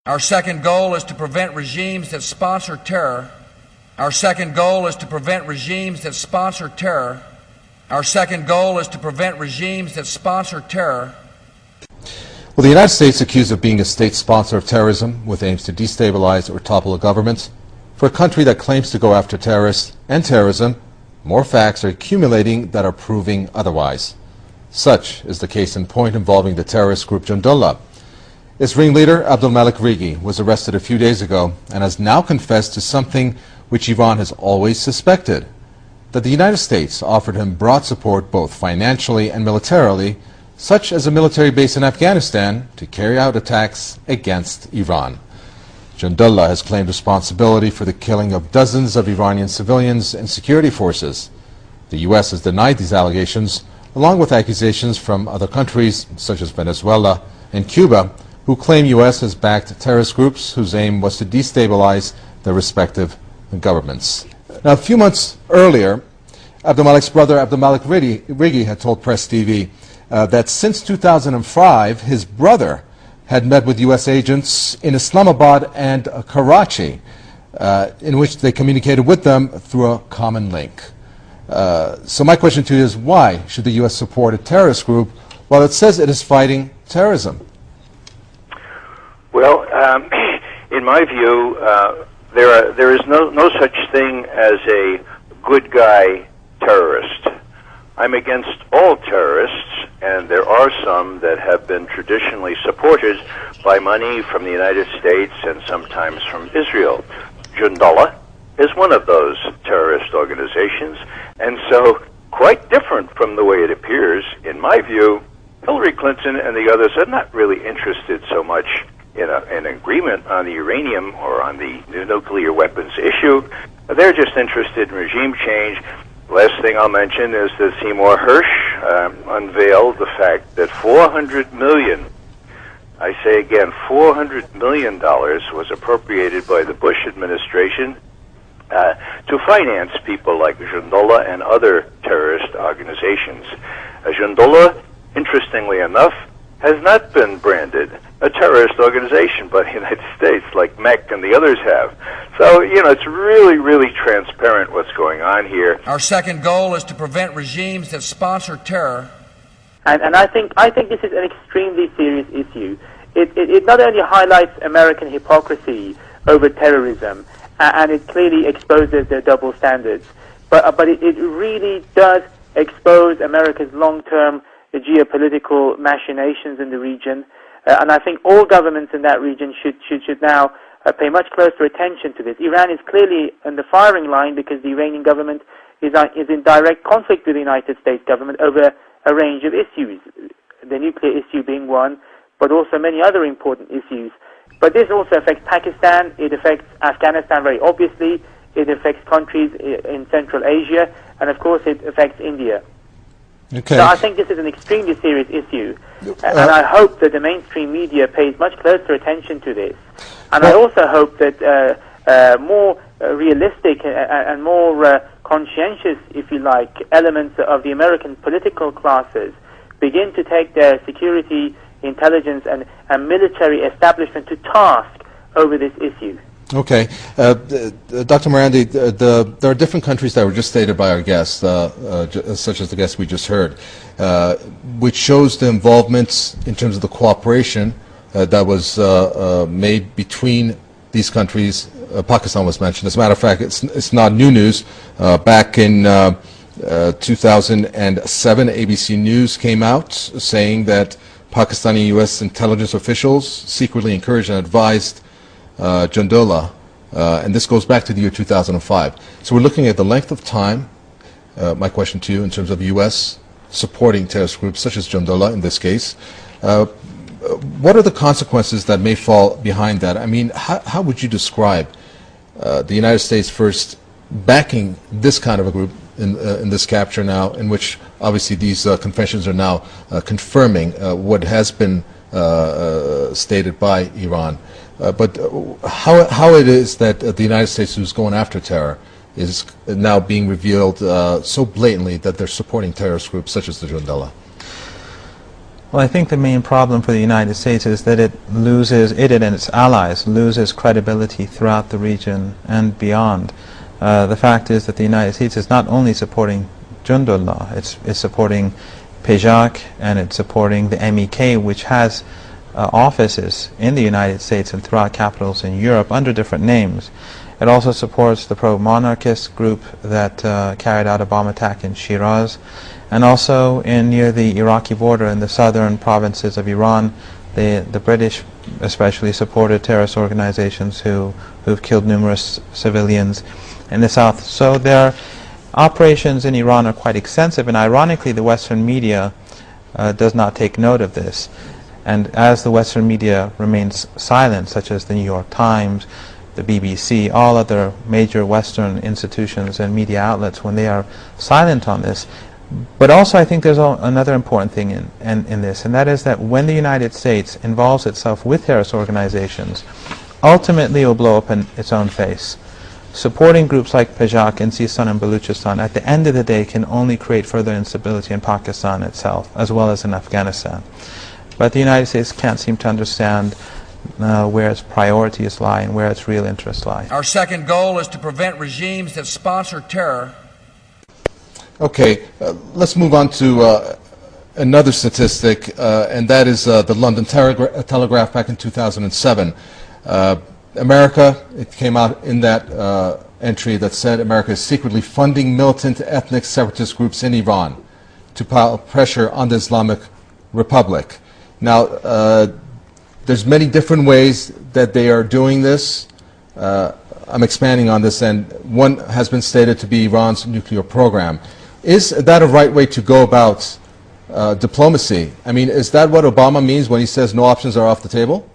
Our second goal is to prevent regimes that sponsor terror. Our second goal is to prevent regimes that sponsor terror. Our second goal is to prevent regimes that sponsor terror. Well, the United States accused of being a state sponsor of terrorism with aims to destabilize or topple a government. For a country that claims to go after terrorists and terrorism, more facts are accumulating that are proving otherwise. Such is the case in point involving the terrorist group Jundallah. Its ringleader, Abdolmalek Rigi, was arrested a few days ago and has now confessed to something which Iran has always suspected, that the United States offered him broad support both financially and militarily, such as a military base in Afghanistan, to carry out attacks against Iran. Jundallah has claimed responsibility for the killing of dozens of Iranian civilians and security forces. The U.S. has denied these allegations, along with accusations from other countries, such as Venezuela and Cuba, who claim U.S. has backed terrorist groups whose aim was to destabilize their respective governments. Now, a few months earlier, Abdolmalek's brother, Abdolmalek Rigi, had told PressTV that since 2005, his brother had met with U.S. agents in Islamabad and Karachi, in which they communicated with them through a common link. So my question to you is, why should the U.S. support a terrorist group while it says it is fighting terrorism? Well, in my view, there is no such thing as a good guy terrorist. I'm against all terrorists, and there are some that have been traditionally supported by money from the United States and sometimes from Israel. Jundallah is one of those terrorist organizations, and so quite different from the way it appears. In my view, Hillary Clinton and the others are not really interested so much in an agreement on the uranium or on the nuclear weapons issue. They're just interested in regime change. Last thing I'll mention is that Seymour Hersh unveiled the fact that $400 million, I say again, $400 million was appropriated by the Bush administration to finance people like Jundallah and other terrorist organizations. Jundallah, interestingly enough, has not been branded a terrorist organization by the United States like MEC and the others have. So, it's really, really transparent what's going on here. Our second goal is to prevent regimes that sponsor terror. And I think this is an extremely serious issue. It not only highlights American hypocrisy over terrorism, and it clearly exposes their double standards, but it really does expose America's long-term geopolitical machinations in the region. And I think all governments in that region should now pay much closer attention to this. Iran is clearly in the firing line because the Iranian government is in direct conflict with the United States government over a range of issues, the nuclear issue being one, but also many other important issues. But this also affects Pakistan, it affects Afghanistan very obviously, it affects countries in Central Asia, and of course it affects India. Okay. So I think this is an extremely serious issue, and I hope that the mainstream media pays much closer attention to this. And I also hope that more realistic and more conscientious, if you like, elements of the American political classes begin to take their security, intelligence, and military establishment to task over this issue. Okay. Dr. Morandi, there are different countries that were just stated by our guests, such as the guest we just heard, which shows the involvement in terms of the cooperation that was made between these countries. Pakistan was mentioned. As a matter of fact, it's not new news. Back in 2007, ABC News came out saying that Pakistani U.S. intelligence officials secretly encouraged and advised Jundallah, and this goes back to the year 2005. So we're looking at the length of time. My question to you, in terms of U.S. supporting terrorist groups such as Jundallah in this case, what are the consequences that may fall behind that? I mean, how would you describe the United States first backing this kind of a group in this capture now, in which obviously these confessions are now confirming what has been stated by Iran? But how it is that the United States, who's going after terror, is now being revealed so blatantly that they're supporting terrorist groups such as the Jundallah? Well, I think the main problem for the United States is that it and its allies loses credibility throughout the region and beyond. The fact is that the United States is not only supporting Jundallah, it's supporting PJAK, and it's supporting the MEK, which has offices in the United States and throughout capitals in Europe under different names. It also supports the pro-monarchist group that carried out a bomb attack in Shiraz, and also near the Iraqi border in the southern provinces of Iran. The British especially supported terrorist organizations who've killed numerous civilians in the south. So their operations in Iran are quite extensive, and ironically the Western media does not take note of this. And as the Western media remains silent, such as the New York Times, the BBC, all other major Western institutions and media outlets, when they are silent on this. But also I think there's another important thing in this, and that is that when the United States involves itself with terrorist organizations, ultimately it will blow up in its own face. Supporting groups like PJAK in Sistan and Baluchistan at the end of the day can only create further instability in Pakistan itself, as well as in Afghanistan. But the United States can't seem to understand where its priorities lie and where its real interests lie. Our second goal is to prevent regimes that sponsor terror. Okay, let's move on to another statistic, and that is the London Telegraph back in 2007. America, it came out in that entry that said America is secretly funding militant ethnic separatist groups in Iran to pile pressure on the Islamic Republic. Now, there's many different ways that they are doing this. I'm expanding on this, and one has been stated to be Iran's nuclear program. Is that a right way to go about diplomacy? I mean, is that what Obama means when he says no options are off the table?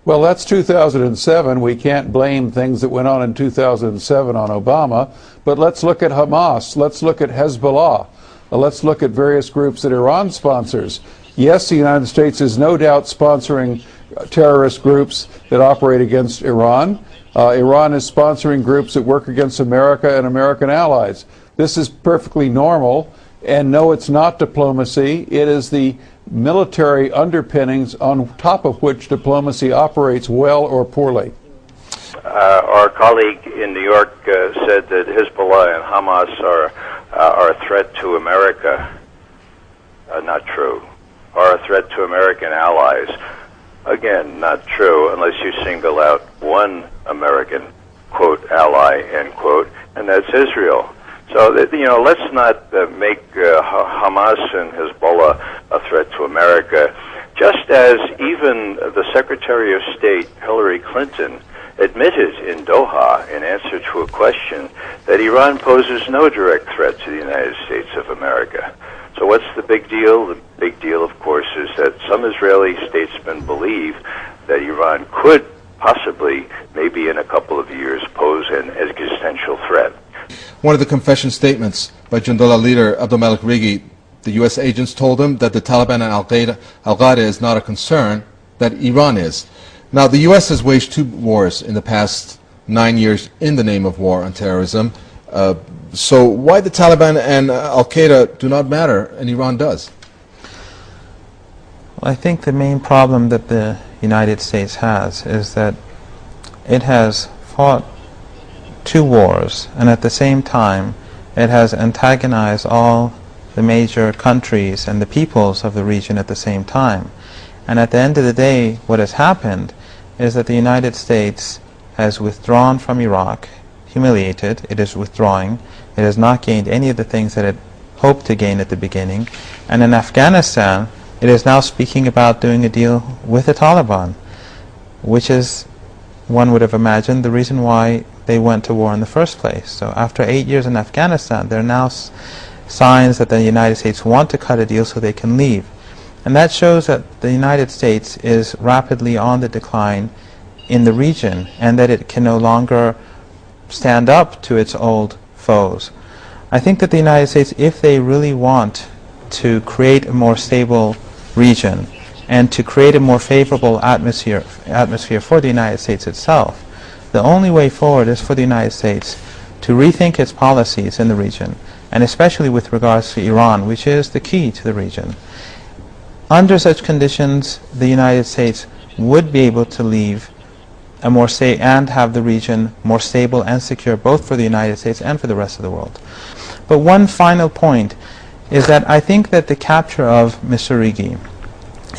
Well, that's 2007. We can't blame things that went on in 2007 on Obama. But let's look at Hamas. Let's look at Hezbollah. Let's look at various groups that Iran sponsors. Yes, the United States is no doubt sponsoring terrorist groups that operate against Iran. Iran is sponsoring groups that work against America and American allies. This is perfectly normal, and no, it's not diplomacy. It is the military underpinnings on top of which diplomacy operates well or poorly. Our colleague in New York said that Hezbollah and Hamas are a threat to America. Not true. Are a threat to American allies. Again, not true, unless you single out one American, quote, ally, end quote, and that's Israel. So, let's not make Hamas and Hezbollah a threat to America, just as even the Secretary of State, Hillary Clinton, admitted in Doha, in answer to a question, that Iran poses no direct threat to the United States of America. So what's the big deal? The big deal, of course, is that some Israeli statesmen believe that Iran could possibly, maybe in a couple of years, pose an existential threat. One of the confession statements by Jundallah leader Abdolmalek Rigi, the U.S. agents told him that the Taliban and Al-Qaeda is not a concern, that Iran is. Now, the U.S. has waged 2 wars in the past 9 years in the name of war on terrorism. So why the Taliban and Al-Qaeda do not matter and Iran does? Well, I think the main problem that the United States has is that it has fought 2 wars, and at the same time it has antagonized all the major countries and the peoples of the region at the same time. And at the end of the day, what has happened is that the United States has withdrawn from Iraq, humiliated, it is withdrawing, it has not gained any of the things that it hoped to gain at the beginning, and in Afghanistan it is now speaking about doing a deal with the Taliban, which is, one would have imagined, the reason why they went to war in the first place. So after 8 years in Afghanistan, there are now signs that the United States want to cut a deal so they can leave. And that shows that the United States is rapidly on the decline in the region, and that it can no longer stand up to its old foes. I think that the United States, if they really want to create a more stable region and to create a more favorable atmosphere for the United States itself, the only way forward is for the United States to rethink its policies in the region, and especially with regards to Iran, which is the key to the region. Under such conditions, the United States would be able to leave a more and have the region more stable and secure, both for the United States and for the rest of the world. But one final point is that I think that the capture of Mr. Rigi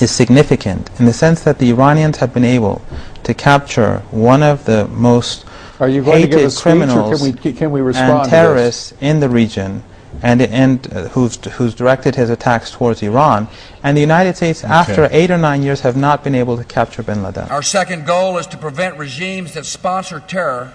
is significant in the sense that the Iranians have been able to capture one of the most Are you going to give a hated speech, criminals or can we respond and to terrorists in the region, and who's directed his attacks towards Iran. And the United States, after 8 or 9 years, have not been able to capture bin Laden. Our second goal is to prevent regimes that sponsor terror